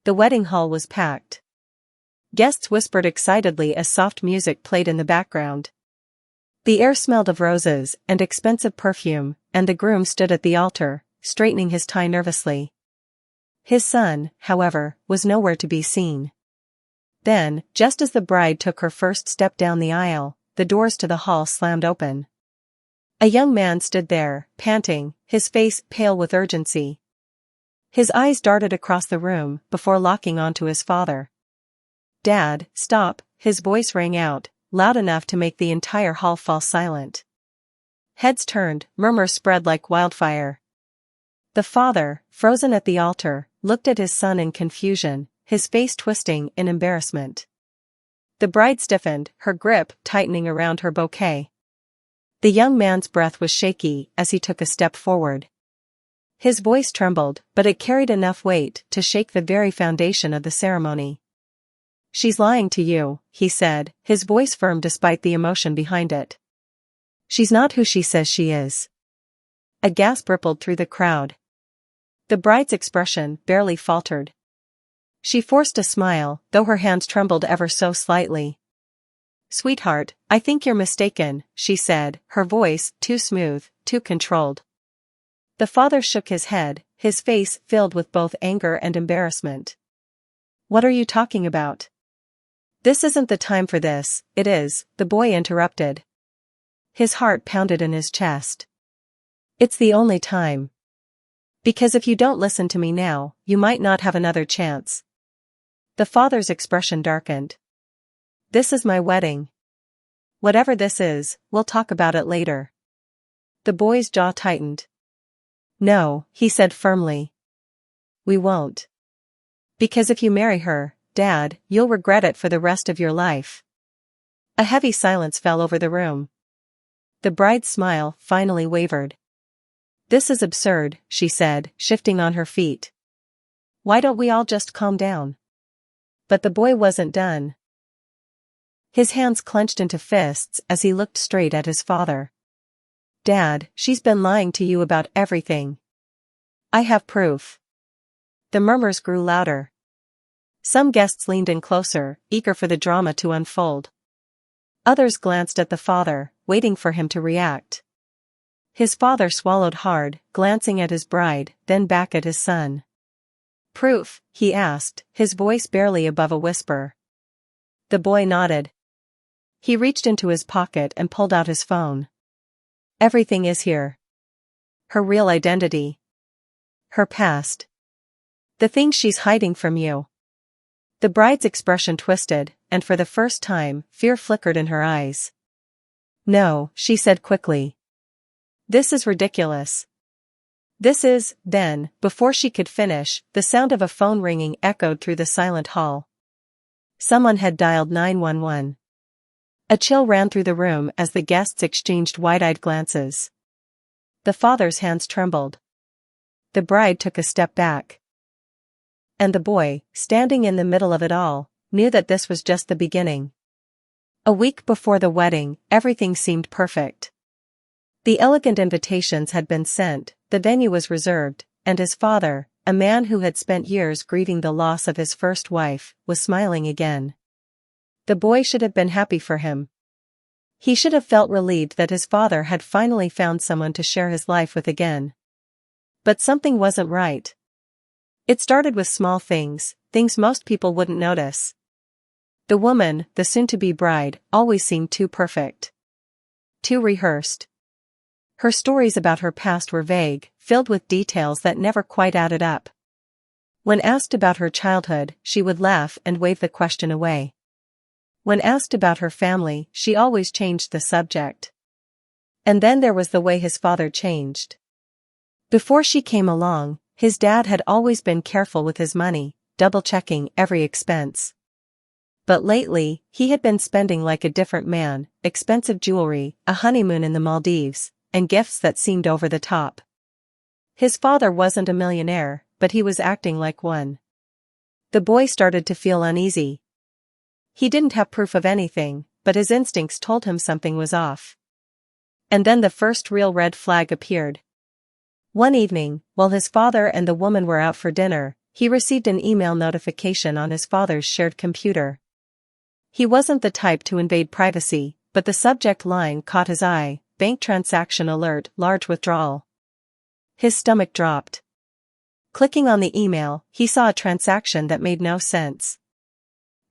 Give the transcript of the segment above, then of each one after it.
The wedding hall was packed. Guests whispered excitedly as soft music played in the background. The air smelled of roses and expensive perfume, and the groom stood at the altar, straightening his tie nervously. His son, however, was nowhere to be seen. Then, just as the bride took her first step down the aisle, the doors to the hall slammed open. A young man stood there, panting, his face pale with urgency. His eyes darted across the room before locking onto his father. "Dad, stop," his voice rang out, loud enough to make the entire hall fall silent. Heads turned, murmurs spread like wildfire. The father, frozen at the altar, looked at his son in confusion, his face twisting in embarrassment. The bride stiffened, her grip tightening around her bouquet. The young man's breath was shaky as he took a step forward. His voice trembled, but it carried enough weight to shake the very foundation of the ceremony. "She's lying to you," he said, his voice firm despite the emotion behind it. "She's not who she says she is." A gasp rippled through the crowd. The bride's expression barely faltered. She forced a smile, though her hands trembled ever so slightly. "Sweetheart, I think you're mistaken," she said, her voice too smooth, too controlled. The father shook his head, his face filled with both anger and embarrassment. "What are you talking about?" "This isn't the time for this." "It is," the boy interrupted. His heart pounded in his chest. "It's the only time. Because if you don't listen to me now, you might not have another chance." The father's expression darkened. "This is my wedding. Whatever this is, we'll talk about it later." The boy's jaw tightened. "No," he said firmly. "We won't. Because if you marry her, Dad, you'll regret it for the rest of your life." A heavy silence fell over the room. The bride's smile finally wavered. "This is absurd," she said, shifting on her feet. "Why don't we all just calm down?" But the boy wasn't done. His hands clenched into fists as he looked straight at his father. "Dad, she's been lying to you about everything. I have proof." The murmurs grew louder. Some guests leaned in closer, eager for the drama to unfold. Others glanced at the father, waiting for him to react. His father swallowed hard, glancing at his bride, then back at his son. "Proof?" he asked, his voice barely above a whisper. The boy nodded. He reached into his pocket and pulled out his phone. "Everything is here. Her real identity. Her past. The things she's hiding from you." The bride's expression twisted, and for the first time, fear flickered in her eyes. "No," she said quickly. "This is ridiculous." "This is," then, before she could finish, the sound of a phone ringing echoed through the silent hall. Someone had dialed 911. A chill ran through the room as the guests exchanged wide-eyed glances. The father's hands trembled. The bride took a step back. And the boy, standing in the middle of it all, knew that this was just the beginning. A week before the wedding, everything seemed perfect. The elegant invitations had been sent, the venue was reserved, and his father, a man who had spent years grieving the loss of his first wife, was smiling again. The boy should have been happy for him. He should have felt relieved that his father had finally found someone to share his life with again. But something wasn't right. It started with small things, things most people wouldn't notice. The woman, the soon-to-be bride, always seemed too perfect. Too rehearsed. Her stories about her past were vague, filled with details that never quite added up. When asked about her childhood, she would laugh and wave the question away. When asked about her family, she always changed the subject. And then there was the way his father changed. Before she came along, his dad had always been careful with his money, double-checking every expense. But lately, he had been spending like a different man, expensive jewelry, a honeymoon in the Maldives, and gifts that seemed over the top. His father wasn't a millionaire, but he was acting like one. The boy started to feel uneasy. He didn't have proof of anything, but his instincts told him something was off. And then the first real red flag appeared. One evening, while his father and the woman were out for dinner, he received an email notification on his father's shared computer. He wasn't the type to invade privacy, but the subject line caught his eye: bank transaction alert, large withdrawal. His stomach dropped. Clicking on the email, he saw a transaction that made no sense.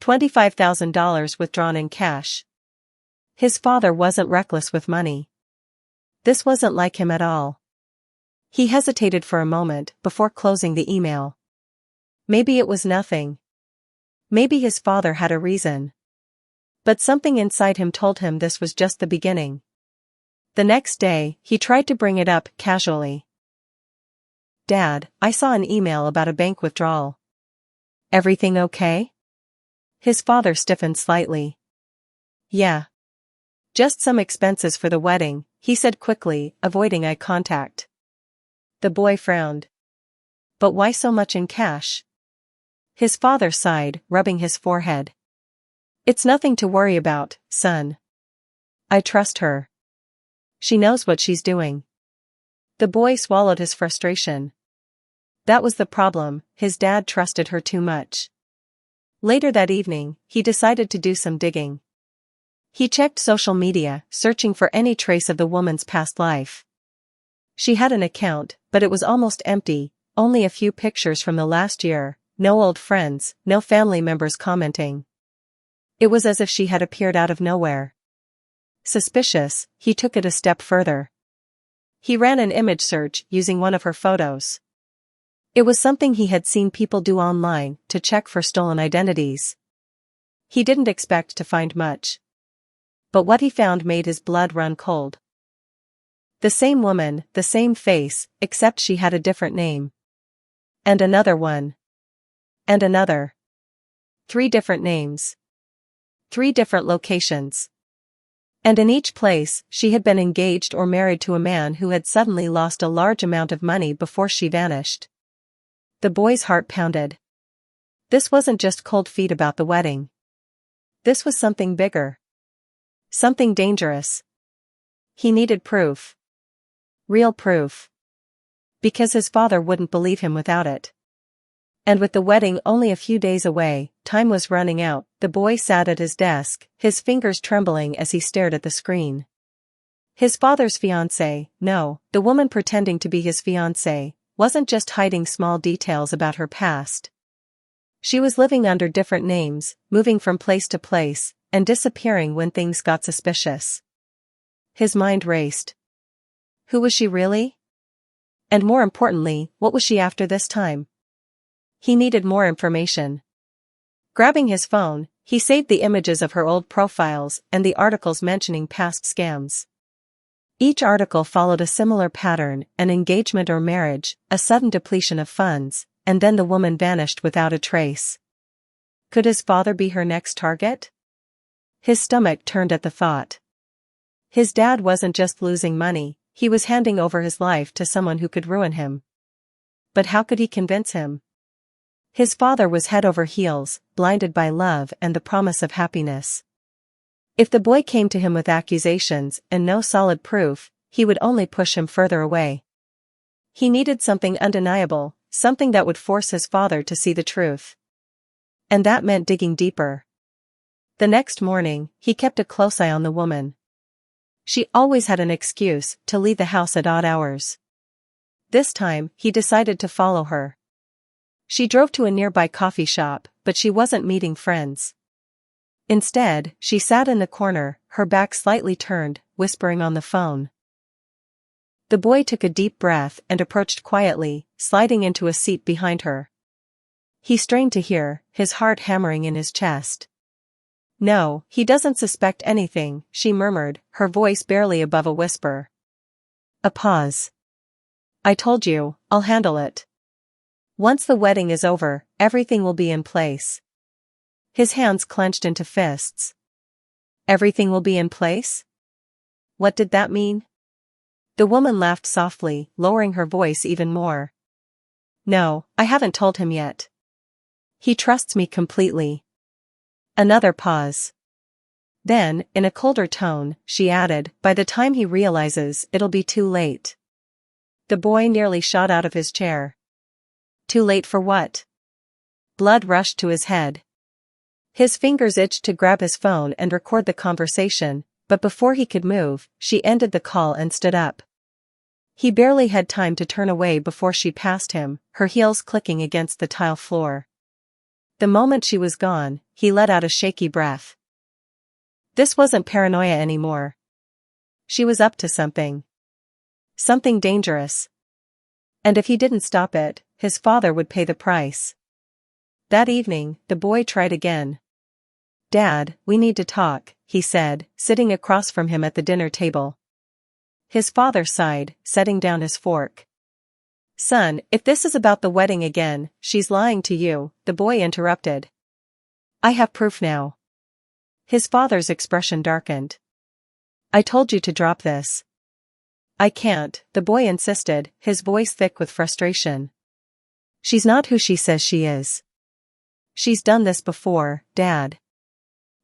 $25,000 withdrawn in cash. His father wasn't reckless with money. This wasn't like him at all. He hesitated for a moment before closing the email. Maybe it was nothing. Maybe his father had a reason. But something inside him told him this was just the beginning. The next day, he tried to bring it up casually. "Dad, I saw an email about a bank withdrawal. Everything okay?" His father stiffened slightly. "Yeah. Just some expenses for the wedding," he said quickly, avoiding eye contact. The boy frowned. "But why so much in cash?" His father sighed, rubbing his forehead. "It's nothing to worry about, son. I trust her. She knows what she's doing." The boy swallowed his frustration. That was the problem, his dad trusted her too much. Later that evening, he decided to do some digging. He checked social media, searching for any trace of the woman's past life. She had an account, but it was almost empty, only a few pictures from the last year, no old friends, no family members commenting. It was as if she had appeared out of nowhere. Suspicious, he took it a step further. He ran an image search using one of her photos. It was something he had seen people do online to check for stolen identities. He didn't expect to find much. But what he found made his blood run cold. The same woman, the same face, except she had a different name. And another one. And another. 3 different names. 3 different locations. And in each place, she had been engaged or married to a man who had suddenly lost a large amount of money before she vanished. The boy's heart pounded. This wasn't just cold feet about the wedding. This was something bigger. Something dangerous. He needed proof. Real proof. Because his father wouldn't believe him without it. And with the wedding only a few days away, time was running out. The boy sat at his desk, his fingers trembling as he stared at the screen. His father's fiancée, no, the woman pretending to be his fiancée, wasn't just hiding small details about her past. She was living under different names, moving from place to place, and disappearing when things got suspicious. His mind raced. Who was she really? And more importantly, what was she after this time? He needed more information. Grabbing his phone, he saved the images of her old profiles and the articles mentioning past scams. Each article followed a similar pattern: an engagement or marriage, a sudden depletion of funds, and then the woman vanished without a trace. Could his father be her next target? His stomach turned at the thought. His dad wasn't just losing money, he was handing over his life to someone who could ruin him. But how could he convince him? His father was head over heels, blinded by love and the promise of happiness. If the boy came to him with accusations and no solid proof, he would only push him further away. He needed something undeniable, something that would force his father to see the truth. And that meant digging deeper. The next morning, he kept a close eye on the woman. She always had an excuse to leave the house at odd hours. This time, he decided to follow her. She drove to a nearby coffee shop, but she wasn't meeting friends. Instead, she sat in the corner, her back slightly turned, whispering on the phone. The boy took a deep breath and approached quietly, sliding into a seat behind her. He strained to hear, his heart hammering in his chest. "No, he doesn't suspect anything," she murmured, her voice barely above a whisper. A pause. "I told you, I'll handle it. Once the wedding is over, everything will be in place." His hands clenched into fists. Everything will be in place? What did that mean? The woman laughed softly, lowering her voice even more. "No, I haven't told him yet. He trusts me completely." Another pause. Then, in a colder tone, she added, "By the time he realizes, it'll be too late." The boy nearly shot out of his chair. Too late for what? Blood rushed to his head. His fingers itched to grab his phone and record the conversation, but before he could move, she ended the call and stood up. He barely had time to turn away before she passed him, her heels clicking against the tile floor. The moment she was gone, he let out a shaky breath. This wasn't paranoia anymore. She was up to something. Something dangerous. And if he didn't stop it, his father would pay the price. That evening, the boy tried again. "Dad, we need to talk," he said, sitting across from him at the dinner table. His father sighed, setting down his fork. "Son, if this is about the wedding again, she's lying to you," the boy interrupted. "I have proof now." His father's expression darkened. "I told you to drop this." "I can't," the boy insisted, his voice thick with frustration. "She's not who she says she is. She's done this before, Dad.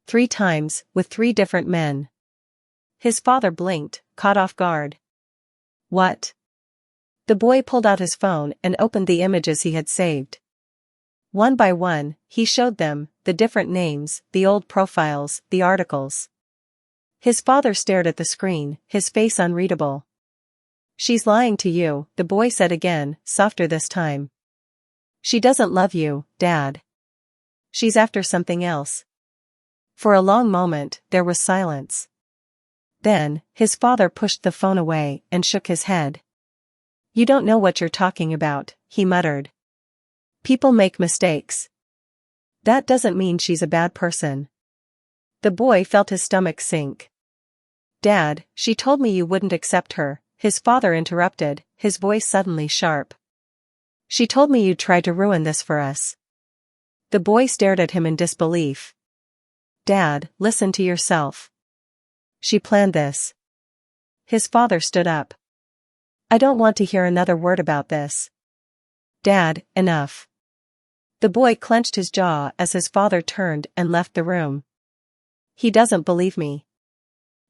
3 times, with 3 different men." His father blinked, caught off guard. "What?" The boy pulled out his phone and opened the images he had saved. One by one, he showed them, the different names, the old profiles, the articles. His father stared at the screen, his face unreadable. "She's lying to you," the boy said again, softer this time. "She doesn't love you, Dad. She's after something else." For a long moment, there was silence. Then, his father pushed the phone away and shook his head. "You don't know what you're talking about," he muttered. "People make mistakes. That doesn't mean she's a bad person." The boy felt his stomach sink. "Dad, she told me you wouldn't accept her," his father interrupted, his voice suddenly sharp. "She told me you'd try to ruin this for us." The boy stared at him in disbelief. "Dad, listen to yourself. She planned this." His father stood up. "I don't want to hear another word about this. Dad, enough." The boy clenched his jaw as his father turned and left the room. "He doesn't believe me."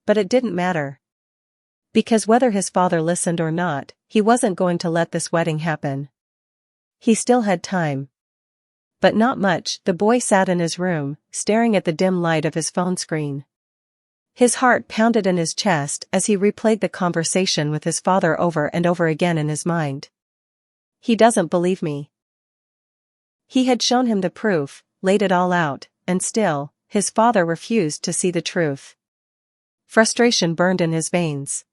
But it didn't matter. Because whether his father listened or not, he wasn't going to let this wedding happen. He still had time. But not much. The boy sat in his room, staring at the dim light of his phone screen. His heart pounded in his chest as he replayed the conversation with his father over and over again in his mind. He doesn't believe me. He had shown him the proof, laid it all out, and still, his father refused to see the truth. Frustration burned in his veins.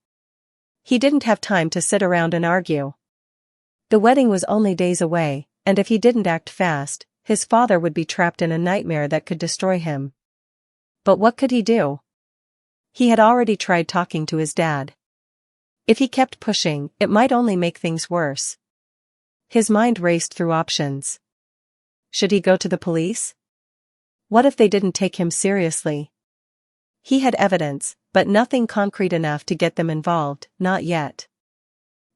He didn't have time to sit around and argue. The wedding was only days away, and if he didn't act fast, his father would be trapped in a nightmare that could destroy him. But what could he do? He had already tried talking to his dad. If he kept pushing, it might only make things worse. His mind raced through options. Should he go to the police? What if they didn't take him seriously? He had evidence, but nothing concrete enough to get them involved, not yet.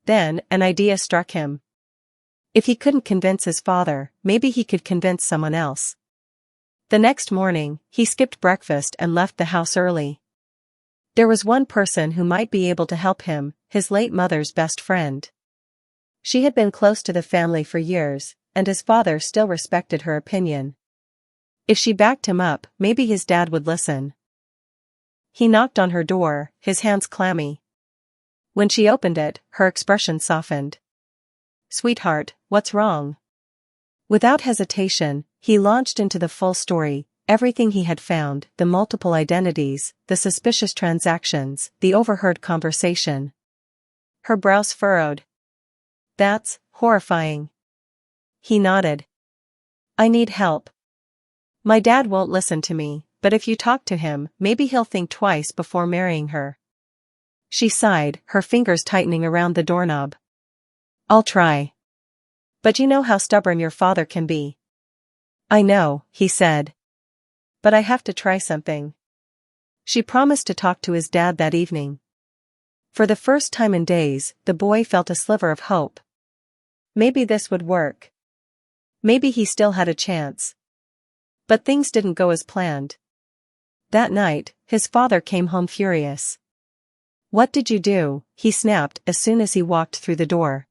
Then, an idea struck him. If he couldn't convince his father, maybe he could convince someone else. The next morning, he skipped breakfast and left the house early. There was one person who might be able to help him, his late mother's best friend. She had been close to the family for years, and his father still respected her opinion. If she backed him up, maybe his dad would listen. He knocked on her door, his hands clammy. When she opened it, her expression softened. "Sweetheart, what's wrong?" Without hesitation, he launched into the full story, everything he had found, the multiple identities, the suspicious transactions, the overheard conversation. Her brows furrowed. "That's horrifying." He nodded. "I need help. My dad won't listen to me, but if you talk to him, maybe he'll think twice before marrying her." She sighed, her fingers tightening around the doorknob. "I'll try. But you know how stubborn your father can be." "I know," he said. "But I have to try something." She promised to talk to his dad that evening. For the first time in days, the boy felt a sliver of hope. Maybe this would work. Maybe he still had a chance. But things didn't go as planned. That night, his father came home furious. "What did you do?" he snapped as soon as he walked through the door.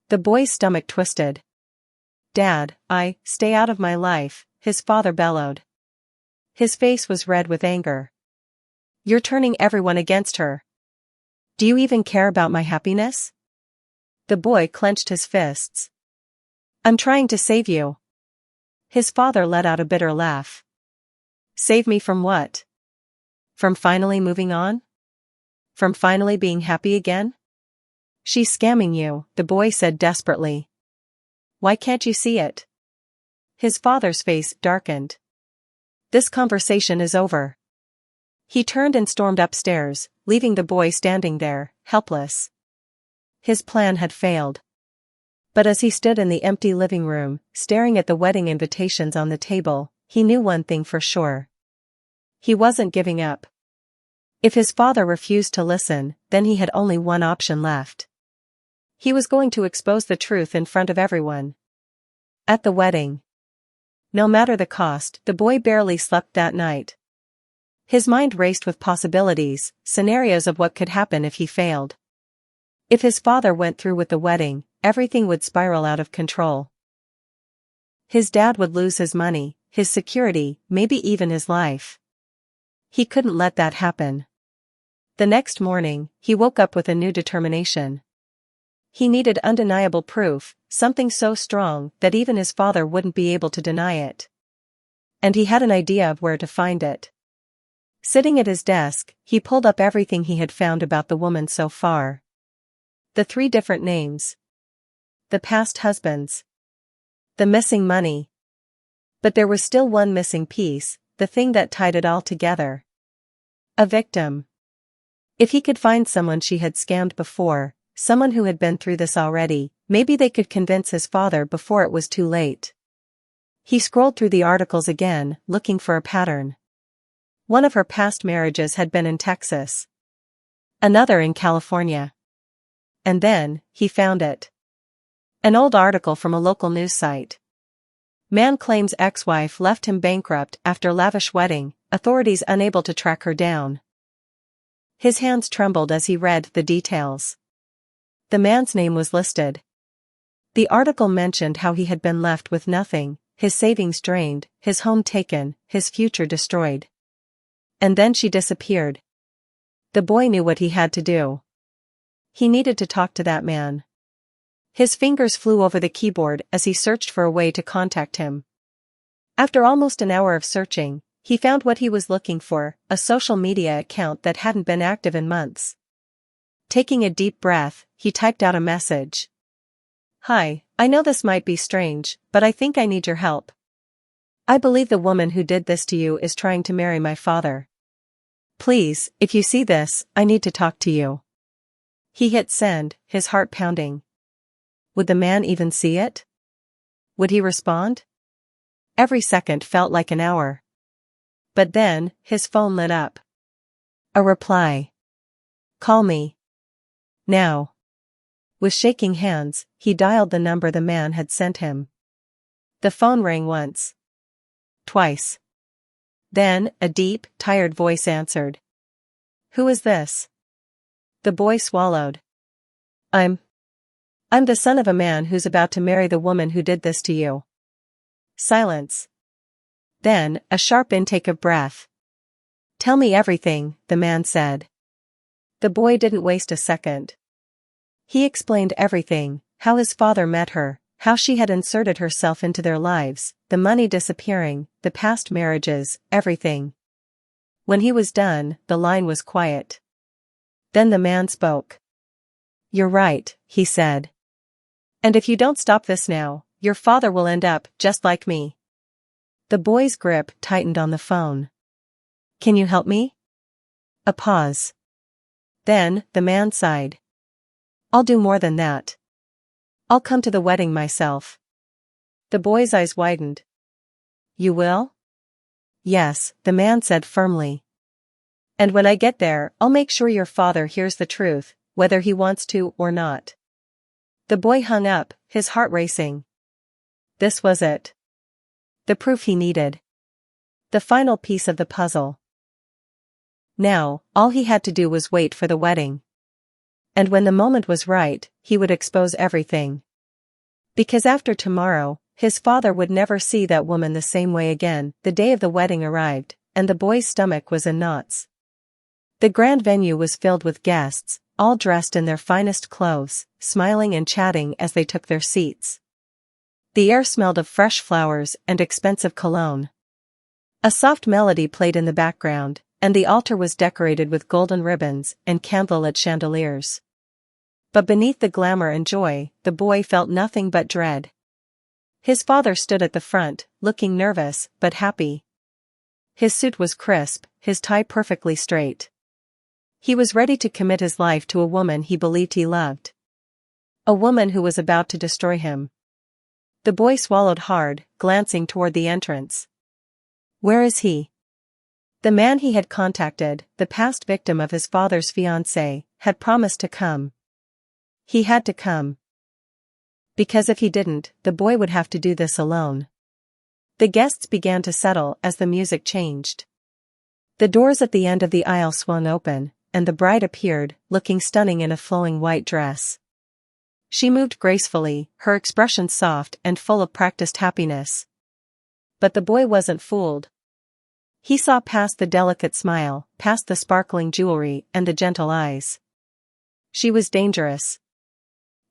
The boy's stomach twisted. "Dad, stay out of my life," his father bellowed. His face was red with anger. "You're turning everyone against her. Do you even care about my happiness?" The boy clenched his fists. "I'm trying to save you." His father let out a bitter laugh. "Save me from what? From finally moving on? From finally being happy again?" "She's scamming you," the boy said desperately. "Why can't you see it?" His father's face darkened. "This conversation is over." He turned and stormed upstairs, leaving the boy standing there, helpless. His plan had failed. But as he stood in the empty living room, staring at the wedding invitations on the table, he knew one thing for sure. He wasn't giving up. If his father refused to listen, then he had only one option left. He was going to expose the truth in front of everyone. At the wedding. No matter the cost, the boy barely slept that night. His mind raced with possibilities, scenarios of what could happen if he failed. If his father went through with the wedding, everything would spiral out of control. His dad would lose his money, his security, maybe even his life. He couldn't let that happen. The next morning, he woke up with a new determination. He needed undeniable proof, something so strong that even his father wouldn't be able to deny it. And he had an idea of where to find it. Sitting at his desk, he pulled up everything he had found about the woman so far. The 3 different names. The past husbands. The missing money. But there was still one missing piece, the thing that tied it all together. A victim. If he could find someone she had scammed before, someone who had been through this already, maybe they could convince his father before it was too late. He scrolled through the articles again, looking for a pattern. One of her past marriages had been in Texas. Another in California. And then, he found it. An old article from a local news site. Man claims ex-wife left him bankrupt after lavish wedding, authorities unable to track her down. His hands trembled as he read the details. The man's name was listed. The article mentioned how he had been left with nothing, his savings drained, his home taken, his future destroyed. And then she disappeared. The boy knew what he had to do. He needed to talk to that man. His fingers flew over the keyboard as he searched for a way to contact him. After almost an hour of searching, he found what he was looking for, a social media account that hadn't been active in months. Taking a deep breath, he typed out a message. "Hi, I know this might be strange, but I think I need your help. I believe the woman who did this to you is trying to marry my father. Please, if you see this, I need to talk to you." He hit send, his heart pounding. Would the man even see it? Would he respond? Every second felt like an hour. But then, his phone lit up. A reply. "Call me. Now." With shaking hands, he dialed the number the man had sent him. The phone rang once. Twice. Then, a deep, tired voice answered. "Who is this?" The boy swallowed. I'm the son of a man who's about to marry the woman who did this to you." Silence. Then, a sharp intake of breath. "Tell me everything," the man said. The boy didn't waste a second. He explained everything, how his father met her, how she had inserted herself into their lives, the money disappearing, the past marriages, everything. When he was done, the line was quiet. Then the man spoke. "You're right," he said. "And if you don't stop this now, your father will end up just like me." The boy's grip tightened on the phone. "Can you help me?" A pause. Then, the man sighed. "I'll do more than that. I'll come to the wedding myself." The boy's eyes widened. "You will?" "Yes," the man said firmly. "And when I get there, I'll make sure your father hears the truth, whether he wants to or not." The boy hung up, his heart racing. This was it. The proof he needed. The final piece of the puzzle. Now, all he had to do was wait for the wedding. And when the moment was right, he would expose everything. Because after tomorrow, His father would never see that woman the same way again. The day of the wedding arrived, and the boy's stomach was in knots. The grand venue was filled with guests, all dressed in their finest clothes, smiling and chatting as they took their seats. The air smelled of fresh flowers and expensive cologne. A soft melody played in the background, and the altar was decorated with golden ribbons and candlelit chandeliers. But beneath the glamour and joy, the boy felt nothing but dread. His father stood at the front, looking nervous but happy. His suit was crisp, his tie perfectly straight. He was ready to commit his life to a woman he believed he loved. A woman who was about to destroy him. The boy swallowed hard, glancing toward the entrance. Where is he? The man he had contacted, the past victim of his father's fiancée, had promised to come. He had to come. Because if he didn't, the boy would have to do this alone. The guests began to settle as the music changed. The doors at the end of the aisle swung open, and the bride appeared, looking stunning in a flowing white dress. She moved gracefully, her expression soft and full of practiced happiness. But the boy wasn't fooled. He saw past the delicate smile, past the sparkling jewelry and the gentle eyes. She was dangerous.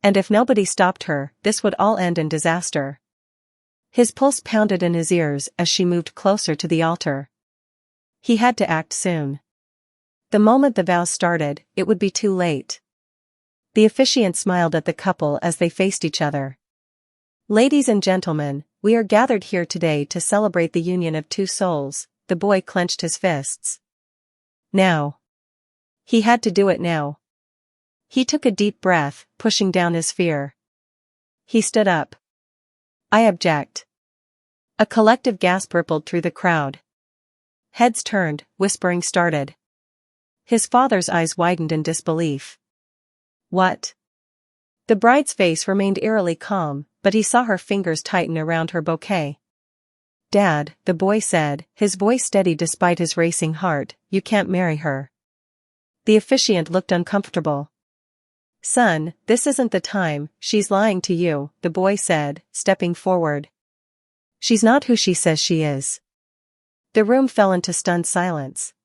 And if nobody stopped her, this would all end in disaster. His pulse pounded in his ears as she moved closer to the altar. He had to act soon. The moment the vows started, it would be too late. The officiant smiled at the couple as they faced each other. Ladies and gentlemen, we are gathered here today to celebrate the union of two souls. The boy clenched his fists. Now. He had to do it now. He took a deep breath, pushing down his fear. He stood up. I object. A collective gasp rippled through the crowd. Heads turned, whispering started. His father's eyes widened in disbelief. What? The bride's face remained eerily calm, but he saw her fingers tighten around her bouquet. Dad, the boy said, his voice steady despite his racing heart, you can't marry her. The officiant looked uncomfortable. Son, this isn't the time, she's lying to you, the boy said, stepping forward. She's not who she says she is. The room fell into stunned silence.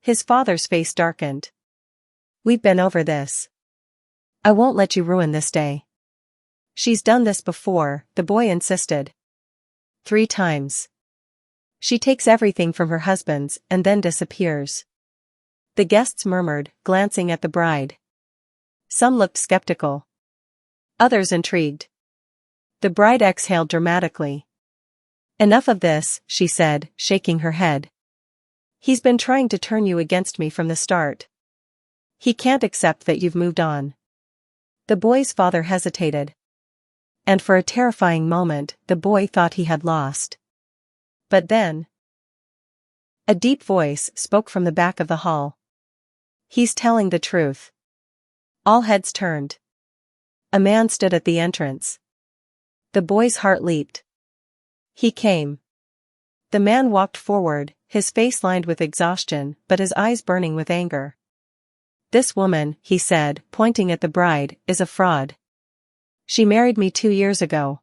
His father's face darkened. We've been over this. I won't let you ruin this day. She's done this before, the boy insisted. 3 times. She takes everything from her husband's and then disappears. The guests murmured, glancing at the bride. Some looked skeptical. Others intrigued. The bride exhaled dramatically. Enough of this, she said, shaking her head. He's been trying to turn you against me from the start. He can't accept that you've moved on. The boy's father hesitated. And for a terrifying moment, the boy thought he had lost. But then, a deep voice spoke from the back of the hall. He's telling the truth. All heads turned. A man stood at the entrance. The boy's heart leaped. He came. The man walked forward, his face lined with exhaustion, but his eyes burning with anger. This woman, he said, pointing at the bride, is a fraud. She married me 2 years ago.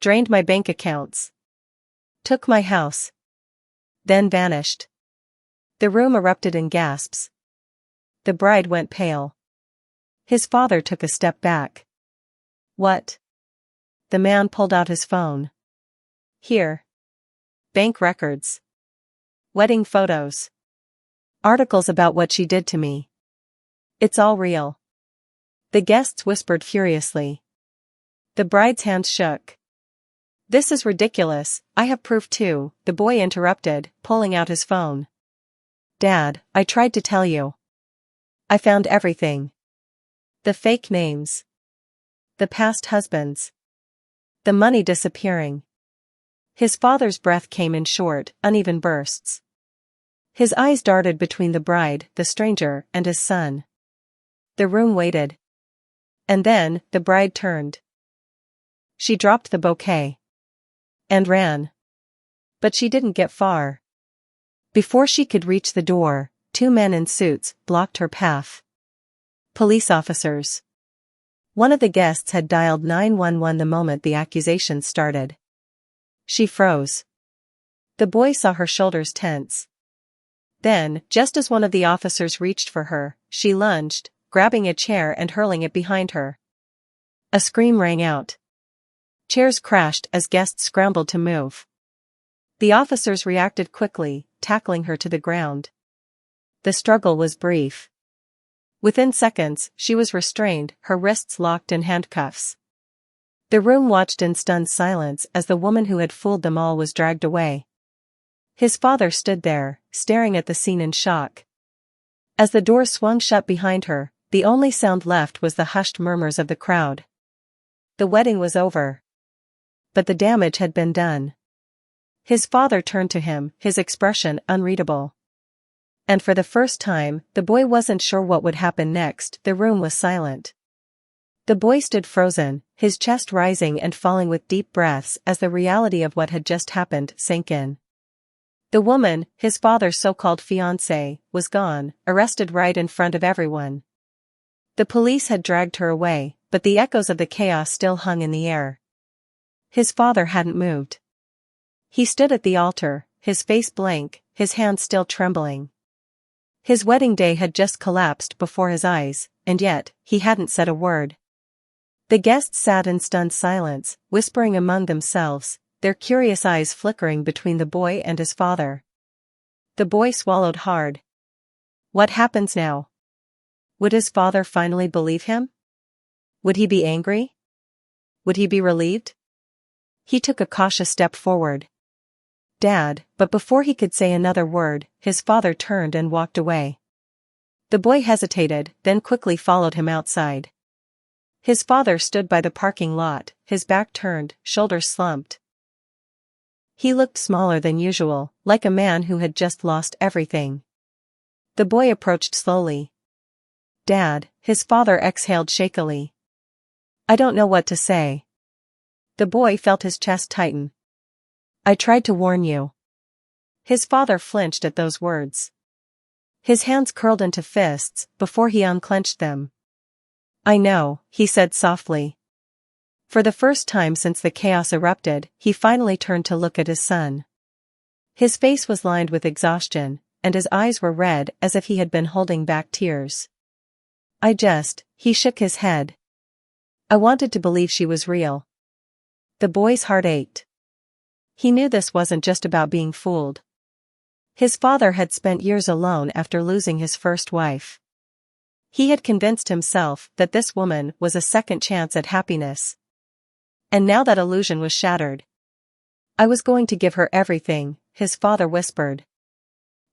Drained my bank accounts. Took my house. Then vanished. The room erupted in gasps. The bride went pale. His father took a step back. What? The man pulled out his phone. Here. Bank records. Wedding photos. Articles about what she did to me. It's all real. The guests whispered furiously. The bride's hands shook. This is ridiculous, I have proof too, the boy interrupted, pulling out his phone. Dad, I tried to tell you. I found everything. The fake names. The past husbands. The money disappearing. His father's breath came in short, uneven bursts. His eyes darted between the bride, the stranger, and his son. The room waited. And then, the bride turned. She dropped the bouquet. And ran. But she didn't get far. Before she could reach the door, 2 men in suits blocked her path. Police officers. One of the guests had dialed 911 the moment the accusations started. She froze. The boy saw her shoulders tense. Then, just as one of the officers reached for her, she lunged, grabbing a chair and hurling it behind her. A scream rang out. Chairs crashed as guests scrambled to move. The officers reacted quickly, tackling her to the ground. The struggle was brief. Within seconds, she was restrained, her wrists locked in handcuffs. The room watched in stunned silence as the woman who had fooled them all was dragged away. His father stood there, staring at the scene in shock. As the door swung shut behind her, the only sound left was the hushed murmurs of the crowd. The wedding was over. But the damage had been done. His father turned to him, his expression unreadable. And for the first time, the boy wasn't sure what would happen next. The room was silent. The boy stood frozen, his chest rising and falling with deep breaths as the reality of what had just happened sank in. The woman, his father's so-called fiancée, was gone, arrested right in front of everyone. The police had dragged her away, but the echoes of the chaos still hung in the air. His father hadn't moved. He stood at the altar, his face blank, his hands still trembling. His wedding day had just collapsed before his eyes, and yet, he hadn't said a word. The guests sat in stunned silence, whispering among themselves, their curious eyes flickering between the boy and his father. The boy swallowed hard. What happens now? Would his father finally believe him? Would he be angry? Would he be relieved? He took a cautious step forward. Dad, but before he could say another word, his father turned and walked away. The boy hesitated, then quickly followed him outside. His father stood by the parking lot, his back turned, shoulders slumped. He looked smaller than usual, like a man who had just lost everything. The boy approached slowly. Dad, his father exhaled shakily. I don't know what to say. The boy felt his chest tighten. I tried to warn you. His father flinched at those words. His hands curled into fists before he unclenched them. I know, he said softly. For the first time since the chaos erupted, he finally turned to look at his son. His face was lined with exhaustion, and his eyes were red as if he had been holding back tears. He shook his head. I wanted to believe she was real. The boy's heart ached. He knew this wasn't just about being fooled. His father had spent years alone after losing his first wife. He had convinced himself that this woman was a second chance at happiness. And now that illusion was shattered. I was going to give her everything, his father whispered.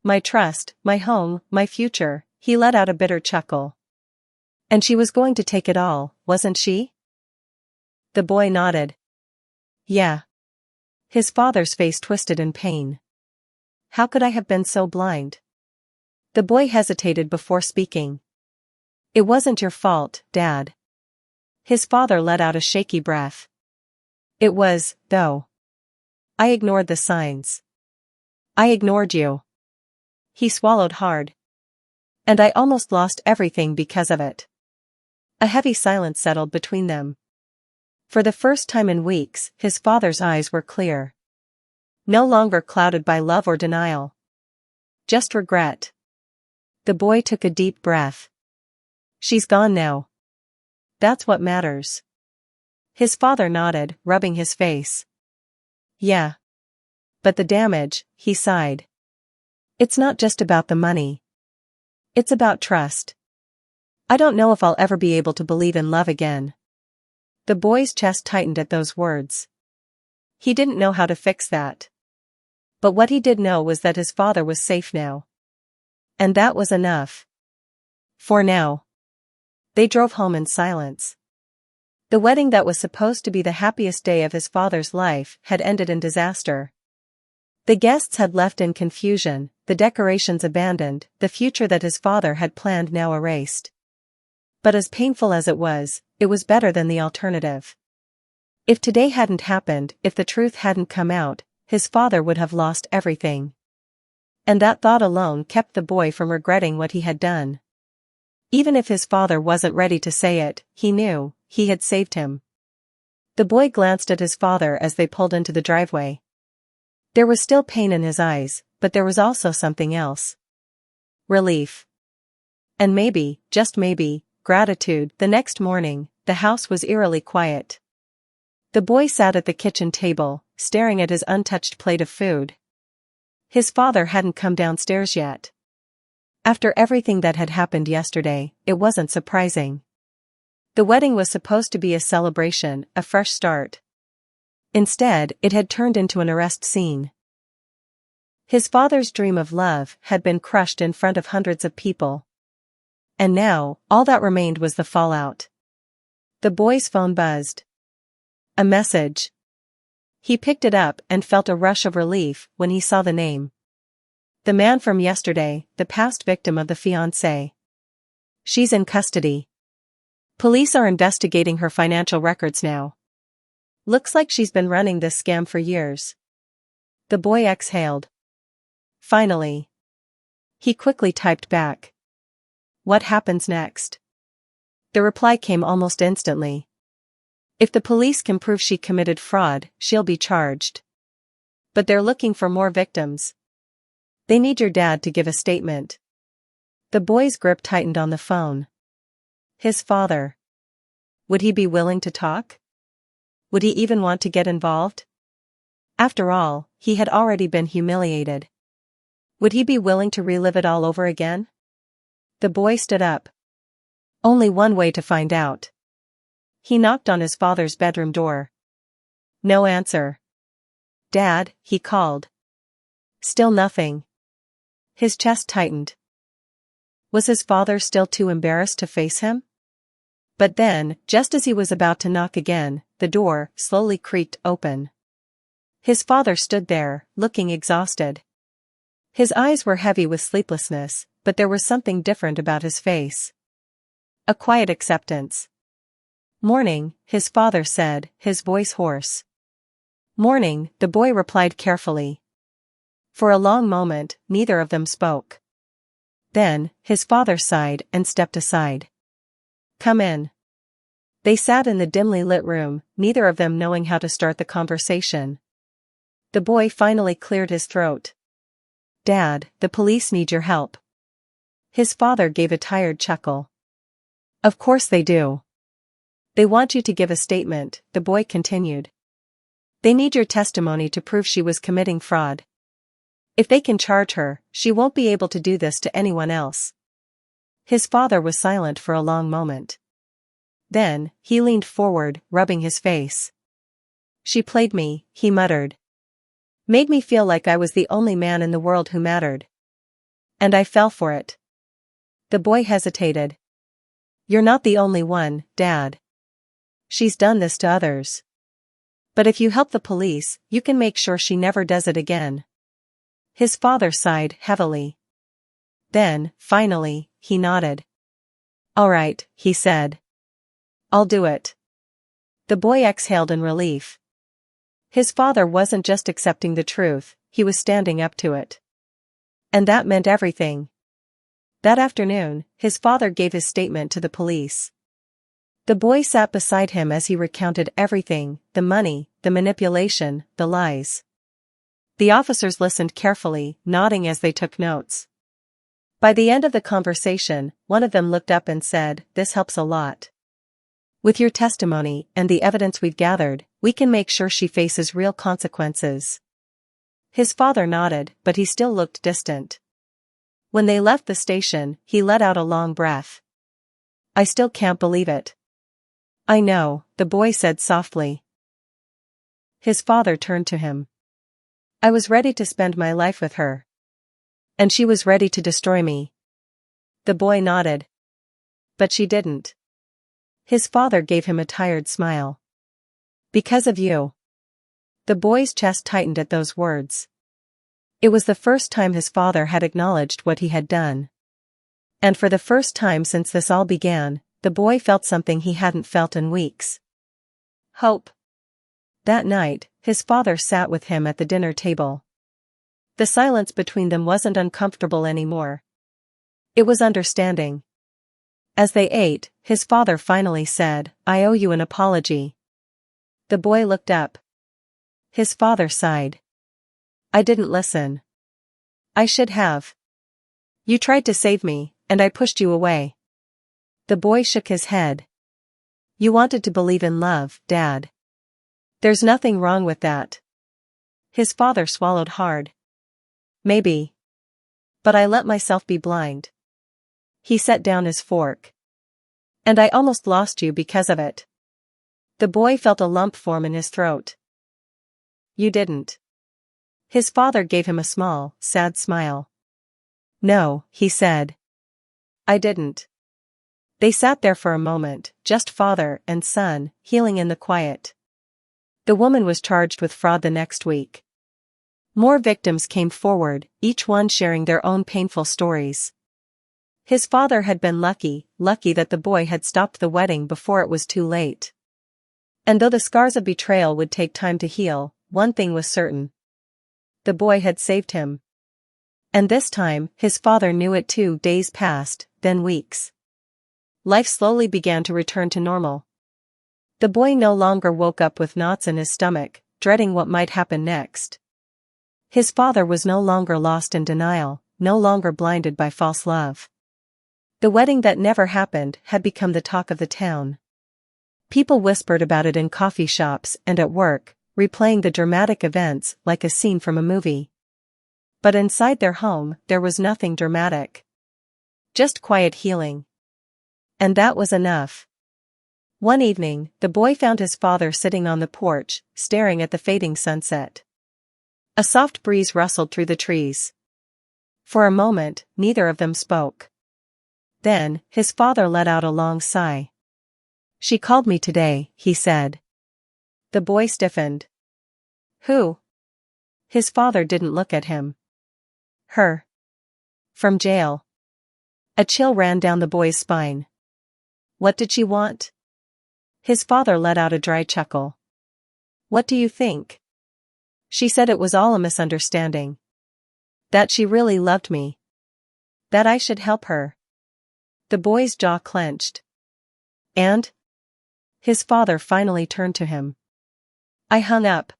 My trust, my home, my future, he let out a bitter chuckle. And she was going to take it all, wasn't she? The boy nodded. Yeah. His father's face twisted in pain. How could I have been so blind? The boy hesitated before speaking. It wasn't your fault, Dad. His father let out a shaky breath. It was, though. I ignored the signs. I ignored you. He swallowed hard. And I almost lost everything because of it. A heavy silence settled between them. For the first time in weeks, his father's eyes were clear. No longer clouded by love or denial. Just regret. The boy took a deep breath. She's gone now. That's what matters. His father nodded, rubbing his face. Yeah. But the damage, he sighed. It's not just about the money. It's about trust. I don't know if I'll ever be able to believe in love again. The boy's chest tightened at those words. He didn't know how to fix that. But what he did know was that his father was safe now. And that was enough. For now. They drove home in silence. The wedding that was supposed to be the happiest day of his father's life had ended in disaster. The guests had left in confusion, the decorations abandoned, the future that his father had planned now erased. But as painful as it was better than the alternative. If today hadn't happened, if the truth hadn't come out, his father would have lost everything. And that thought alone kept the boy from regretting what he had done. Even if his father wasn't ready to say it, he knew, he had saved him. The boy glanced at his father as they pulled into the driveway. There was still pain in his eyes, but there was also something else. Relief. And maybe, just maybe, gratitude. The next morning, the house was eerily quiet. The boy sat at the kitchen table, staring at his untouched plate of food. His father hadn't come downstairs yet. After everything that had happened yesterday, it wasn't surprising. The wedding was supposed to be a celebration, a fresh start. Instead, it had turned into an arrest scene. His father's dream of love had been crushed in front of hundreds of people. And now, all that remained was the fallout. The boy's phone buzzed. A message. He picked it up and felt a rush of relief when he saw the name. The man from yesterday, the past victim of the fiancé. She's in custody. Police are investigating her financial records now. Looks like she's been running this scam for years. The boy exhaled. Finally. He quickly typed back. What happens next? The reply came almost instantly. If the police can prove she committed fraud, she'll be charged. But they're looking for more victims. They need your dad to give a statement. The boy's grip tightened on the phone. His father. Would he be willing to talk? Would he even want to get involved? After all, he had already been humiliated. Would he be willing to relive it all over again? The boy stood up. Only one way to find out. He knocked on his father's bedroom door. No answer. Dad, he called. Still nothing. His chest tightened. Was his father still too embarrassed to face him? But then, just as he was about to knock again, the door slowly creaked open. His father stood there, looking exhausted. His eyes were heavy with sleeplessness, but there was something different about his face. A quiet acceptance. Morning, his father said, his voice hoarse. Morning, the boy replied carefully. For a long moment, neither of them spoke. Then, his father sighed and stepped aside. Come in. They sat in the dimly lit room, neither of them knowing how to start the conversation. The boy finally cleared his throat. Dad, the police need your help. His father gave a tired chuckle. Of course they do. They want you to give a statement, the boy continued. They need your testimony to prove she was committing fraud. If they can charge her, she won't be able to do this to anyone else. His father was silent for a long moment. Then, he leaned forward, rubbing his face. She played me, he muttered. Made me feel like I was the only man in the world who mattered. And I fell for it. The boy hesitated. You're not the only one, Dad. She's done this to others. But if you help the police, you can make sure she never does it again. His father sighed heavily. Then, finally, he nodded. All right, he said. I'll do it. The boy exhaled in relief. His father wasn't just accepting the truth, he was standing up to it. And that meant everything. That afternoon, his father gave his statement to the police. The boy sat beside him as he recounted everything, the money, the manipulation, the lies. The officers listened carefully, nodding as they took notes. By the end of the conversation, one of them looked up and said, "This helps a lot. With your testimony and the evidence we've gathered, we can make sure she faces real consequences." His father nodded, but he still looked distant. When they left the station, he let out a long breath. I still can't believe it. I know, the boy said softly. His father turned to him. I was ready to spend my life with her. And she was ready to destroy me. The boy nodded. But she didn't. His father gave him a tired smile. Because of you. The boy's chest tightened at those words. It was the first time his father had acknowledged what he had done. And for the first time since this all began, the boy felt something he hadn't felt in weeks. Hope. That night, his father sat with him at the dinner table. The silence between them wasn't uncomfortable anymore. It was understanding. As they ate, his father finally said, "I owe you an apology." The boy looked up. His father sighed. "I didn't listen. I should have. You tried to save me, and I pushed you away." The boy shook his head. "You wanted to believe in love, Dad. There's nothing wrong with that." His father swallowed hard. "Maybe. But I let myself be blind." He set down his fork. "And I almost lost you because of it." The boy felt a lump form in his throat. "You didn't." His father gave him a small, sad smile. "No," he said. "I didn't." They sat there for a moment, just father and son, healing in the quiet. The woman was charged with fraud the next week. More victims came forward, each one sharing their own painful stories. His father had been lucky that the boy had stopped the wedding before it was too late. And though the scars of betrayal would take time to heal, one thing was certain. The boy had saved him. And this time, his father knew it too. Days passed, then weeks. Life slowly began to return to normal. The boy no longer woke up with knots in his stomach, dreading what might happen next. His father was no longer lost in denial, no longer blinded by false love. The wedding that never happened had become the talk of the town. People whispered about it in coffee shops and at work, replaying the dramatic events like a scene from a movie. But inside their home, there was nothing dramatic. Just quiet healing. And that was enough. One evening, the boy found his father sitting on the porch, staring at the fading sunset. A soft breeze rustled through the trees. For a moment, neither of them spoke. Then, his father let out a long sigh. "She called me today," he said. The boy stiffened. "Who?" His father didn't look at him. "Her. From jail." A chill ran down the boy's spine. "What did she want?" His father let out a dry chuckle. "What do you think?" "She said it was all a misunderstanding. That she really loved me. That I should help her." The boy's jaw clenched. "And?" His father finally turned to him. "I hung up."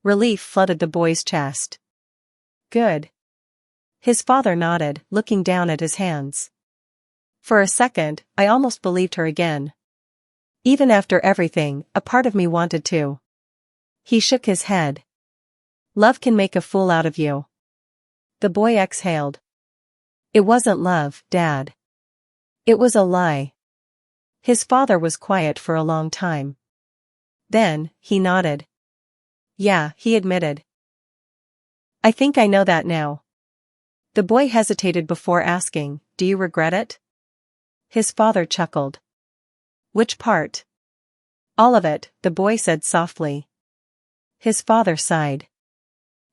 Relief flooded the boy's chest. "Good." His father nodded, looking down at his hands. "For a second, I almost believed her again. Even after everything, a part of me wanted to." He shook his head. "Love can make a fool out of you." The boy exhaled. "It wasn't love, Dad. It was a lie." His father was quiet for a long time. Then, he nodded. "Yeah," he admitted. "I think I know that now." The boy hesitated before asking, "Do you regret it?" His father chuckled. "Which part?" "All of it," the boy said softly. His father sighed.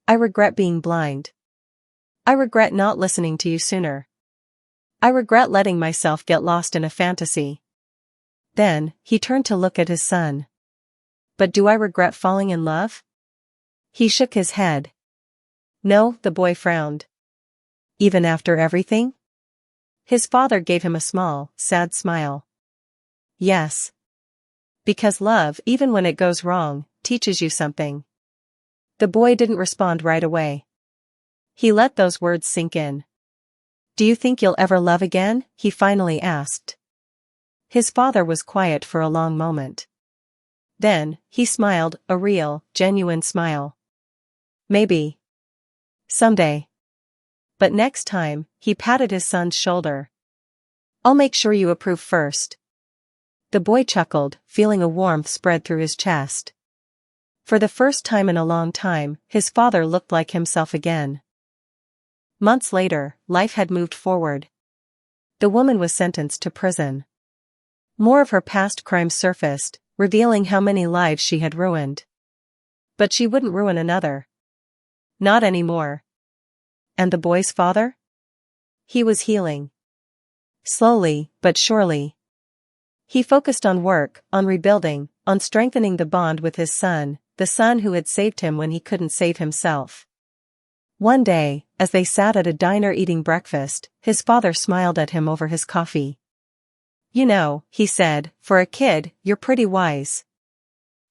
"I regret being blind. I regret not listening to you sooner. I regret letting myself get lost in a fantasy." Then, he turned to look at his son. "But do I regret falling in love?" He shook his head. "No," the boy frowned. "Even after everything?" His father gave him a small, sad smile. "Yes. Because love, even when it goes wrong, teaches you something." The boy didn't respond right away. He let those words sink in. "Do you think you'll ever love again?" he finally asked. His father was quiet for a long moment. Then, he smiled, a real, genuine smile. "Maybe. Someday. But next time," he patted his son's shoulder. "I'll make sure you approve first." The boy chuckled, feeling a warmth spread through his chest. For the first time in a long time, his father looked like himself again. Months later, life had moved forward. The woman was sentenced to prison. More of her past crimes surfaced, revealing how many lives she had ruined. But she wouldn't ruin another. Not anymore. And the boy's father? He was healing. Slowly, but surely. He focused on work, on rebuilding, on strengthening the bond with his son, the son who had saved him when he couldn't save himself. One day, as they sat at a diner eating breakfast, his father smiled at him over his coffee. You know, he said, for a kid, you're pretty wise.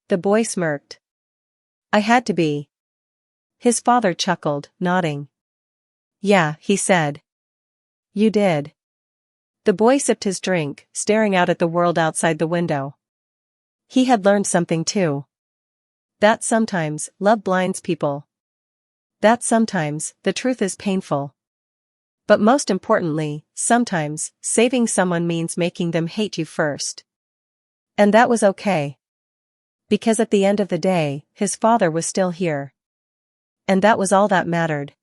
The boy smirked. I had to be. His father chuckled, nodding. Yeah, he said. You did. The boy sipped his drink, staring out at the world outside the window. He had learned something too. That sometimes, love blinds people. That sometimes, the truth is painful. But most importantly, sometimes, saving someone means making them hate you first. And that was okay. Because at the end of the day, his father was still here. And that was all that mattered.